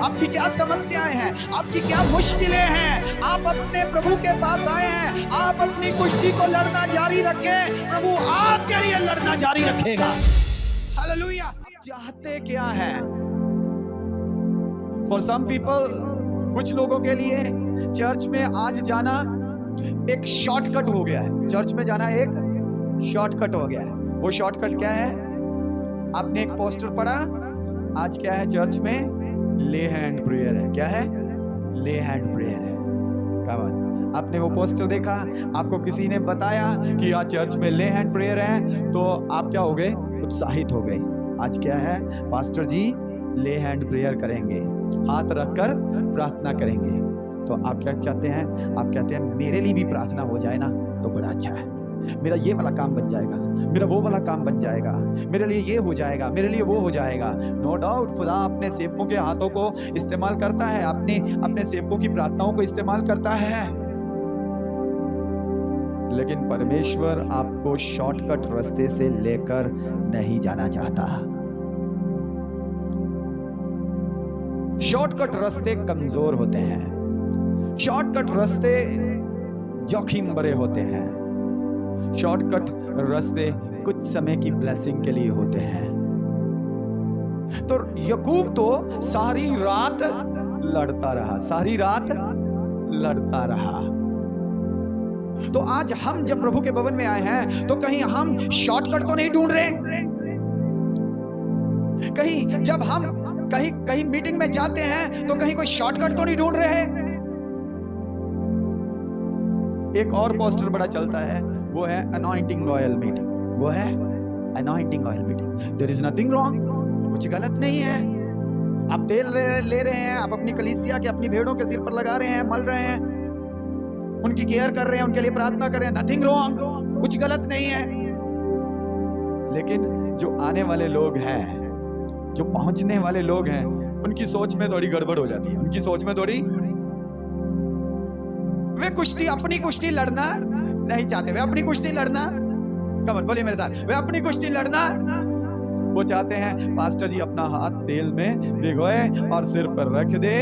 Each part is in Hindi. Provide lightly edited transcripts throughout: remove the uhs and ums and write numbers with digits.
आपकी क्या समस्याएं हैं, आपकी क्या मुश्किलें हैं, आप अपने प्रभु के पास आए हैं। आप अपनी कुश्ती को लड़ना जारी रखें, प्रभु आपके लिए लड़ना जारी रखेगा। हालेलुया। चाहते क्या है? फॉर सम पीपल, कुछ लोगों के लिए चर्च में आज जाना एक शॉर्टकट हो गया है। चर्च में जाना एक शॉर्टकट हो गया है। वो शॉर्टकट क्या है? आपने एक पोस्टर पढ़ा, आज क्या है चर्च में? ले हैंड प्रेयर है। क्या है? ले हैंड प्रेयर है। कमाल। आपने वो पोस्टर देखा, आपको किसी ने बताया कि आज चर्च में ले हैंड प्रेयर है, तो आप क्या हो गए? उत्साहित हो गए। आज क्या है? पास्टर जी ले हैंड प्रेयर करेंगे, हाथ रखकर प्रार्थना करेंगे। तो आप क्या चाहते हैं? आप कहते हैं मेरे लिए भी प्रार्थना हो जाए ना तो बड़ा अच्छा है, मेरा ये वाला काम बन जाएगा, मेरा वो वाला काम बन जाएगा, मेरे लिए ये हो जाएगा, मेरे लिए वो हो जाएगा। नो डाउट खुदा अपने सेवकों के हाथों को इस्तेमाल करता है, अपने सेवकों की प्रार्थनाओं को इस्तेमाल करता है। लेकिन परमेश्वर आपको शॉर्टकट रास्ते से लेकर नहीं जाना चाहता। शॉर्टकट रास्ते कमजोर होते हैं, शॉर्टकट रास्ते जोखिम भरे होते हैं, शॉर्टकट रास्ते कुछ समय की ब्लेसिंग के लिए होते हैं। तो याकूब तो सारी रात लड़ता रहा, सारी रात लड़ता रहा। तो आज हम जब प्रभु के भवन में आए हैं तो कहीं हम शॉर्टकट तो नहीं ढूंढ रहे? कहीं जब हम कहीं मीटिंग में जाते हैं तो कहीं कोई शॉर्टकट तो नहीं ढूंढ रहे हैं? एक और पोस्टर बड़ा चलता है, वो है अनॉइंटिंग ऑयल मीटिंग। वो है anointing oil meeting. There is nothing wrong, कुछ गलत नहीं है। आप तेल ले रहे हैं, आप अपनी कलीसिया के, अपनी भेड़ों के सिर पर लगा रहे हैं, मल रहे हैं, उनकी केयर कर रहे हैं, उनके लिए प्रार्थना कर रहे हैं, नथिंग रॉन्ग, कुछ गलत नहीं है। लेकिन जो आने वाले लोग हैं, जो पहुंचने वाले लोग हैं, उनकी सोच में थोड़ी गड़बड़ हो जाती है। उनकी सोच में थोड़ी, वे कुश्ती, अपनी कुश्ती लड़ना नहीं चाहते। वे अपनी कुश्ती लड़ना, कमन बोलिए मेरे साथ, वे अपनी कुश्ती लड़ना वो चाहते हैं पास्टर जी अपना हाथ तेल में भिगोए और सिर पर रख दे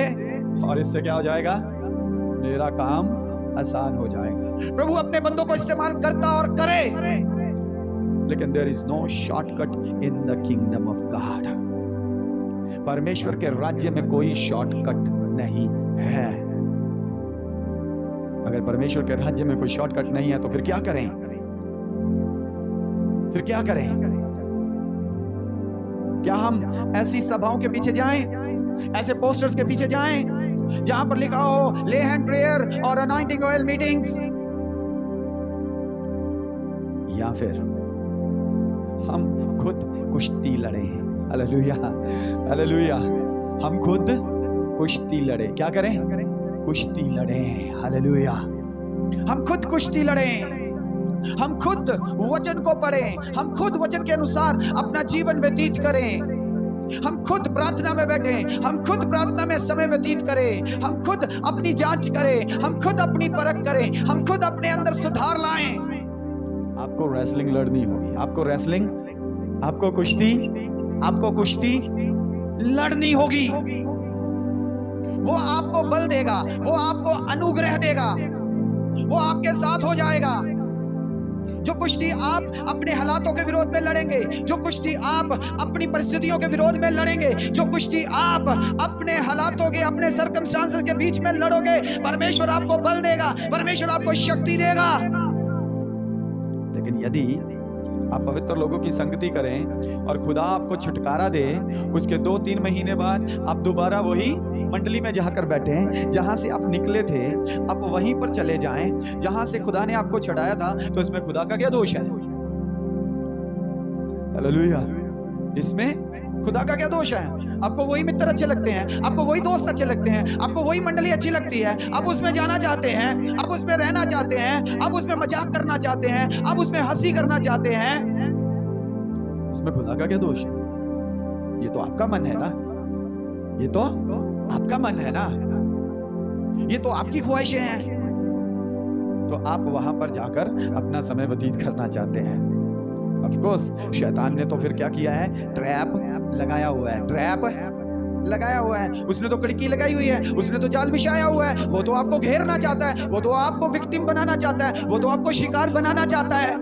और इससे क्या हो जाएगा? मेरा काम आसान हो जाएगा। प्रभु अपने बंदों को इस्तेमाल करता और करे, लेकिन there is no shortcut in the kingdom of God. परमेश्वर के राज्य में कोई शॉर्टकट नहीं है। अगर परमेश्वर के राज्य में कोई शॉर्टकट नहीं है तो फिर क्या करें? फिर क्या करें? क्या हम ऐसी सभाओं के पीछे जाएं, ऐसे पोस्टर्स के पीछे जाएं जहां पर लिखा हो ले हैंड प्रेयर और अनॉइंटिंग ऑयल मीटिंग्स? या फिर हम खुद कुश्ती लड़ें? Hallelujah, hallelujah. हम खुद कुश्ती लड़े। क्या करें? कुश्ती लड़ें। हालेलुया। हम खुद कुश्ती लड़ें, हम खुद वचन को पढ़ें, हम खुद वचन के अनुसार अपना जीवन व्यतीत करें, हम खुद प्रार्थना में बैठें, हम खुद प्रार्थना में समय व्यतीत करें, हम खुद अपनी जांच करें, हम खुद अपनी परख करें, हम खुद अपने अंदर सुधार लाएं। आपको रेसलिंग लड़नी होगी, आपको रेसलिंग, आपको कुश्ती लड़नी होगी। वो आपको बल देगा, वो आपको अनुग्रह देगा, वो आपके साथ हो जाएगा। जो कुश्ती आप अपने हालातों के विरोध में लड़ेंगे, जो कुश्ती आप अपनी परिस्थितियों के विरोध में लड़ेंगे, जो कुश्ती आप अपने हालातों के, अपने सर्कमस्टांसेस के बीच में लड़ोगे, परमेश्वर आपको बल देगा, परमेश्वर आपको शक्ति देगा। लेकिन यदि आप पवित्र लोगों की संगति करें और खुदा आपको छुटकारा दे, उसके 2-3 महीने बाद आप दोबारा वही मंडली में जाकर बैठे जहां से आप निकले थे, आप वहीं पर चले जाएं जहां से खुदा ने आपको छुड़ाया था, तो इसमें खुदा का क्या दोष है? हालेलुया। इसमें खुदा का क्या दोष है? आपको वही मित्र अच्छे लगते हैं, आपको वही दोस्त अच्छे लगते हैं, आपको वही मंडली अच्छी लगती है, आप उसमें जाना चाहते हैं, आप उसमें रहना चाहते हैं, आप उसमें मजाक करना चाहते हैं, आप उसमें हंसी करना चाहते हैं। इसमें खुदा का क्या दोष है? ये तो आपका मन है ना, ये तो आपका मन है ना, ये तो आपकी ख्वाहिशें हैं। तो आप वहां पर जाकर अपना समय व्यतीत करना चाहते हैं। ऑफ कोर्स शैतान ने तो फिर क्या किया है? ट्रैप लगाया हुआ है, ट्रैप लगाया हुआ है, उसने तो कड़की लगाई हुई है, उसने तो जाल बिछाया हुआ है। वो तो आपको घेरना चाहता है, वो तो आपको विक्टिम बनाना चाहता है, वो तो आपको शिकार बनाना चाहता है।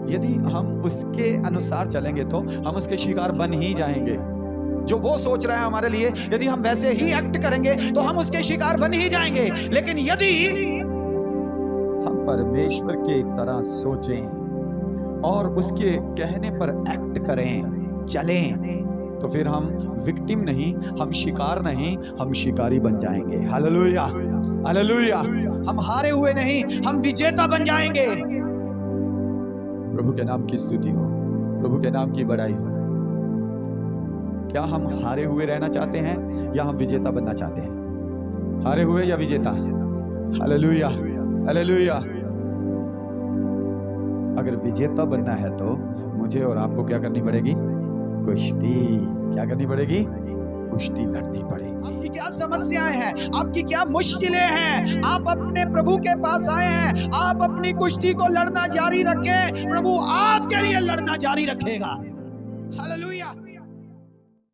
यदि हम उसके अनुसार चलेंगे तो हम उसके शिकार बन ही जाएंगे। जो वो सोच रहा है हमारे लिए, यदि हम वैसे ही एक्ट करेंगे तो हम उसके शिकार बन ही जाएंगे। लेकिन यदि हम परमेश्वर की तरह सोचें और उसके कहने पर एक्ट करें, चलें, तो फिर हम विक्टिम नहीं, हम शिकार नहीं, हम शिकारी बन जाएंगे। Hallelujah, hallelujah. हम हारे हुए नहीं, हम विजेता बन जाएंगे। प्रभु के नाम की स्तुति हो, प्रभु के नाम की बड़ाई हो। क्या हम हारे हुए रहना चाहते हैं या हम विजेता बनना चाहते हैं? हारे हुए या विजेता? Hallelujah, hallelujah. अगर विजेता बनना है तो मुझे और आपको क्या करनी पड़ेगी? कुश्ती। क्या करनी पड़ेगी? कुश्ती लड़नी पड़ेगी। आपकी क्या समस्याएं हैं, आपकी क्या मुश्किलें हैं, आप अपने प्रभु के पास आए हैं, आप अपनी कुश्ती को लड़ना जारी रखें, प्रभु आपके लिए लड़ना जारी रखेगा। हालेलुया।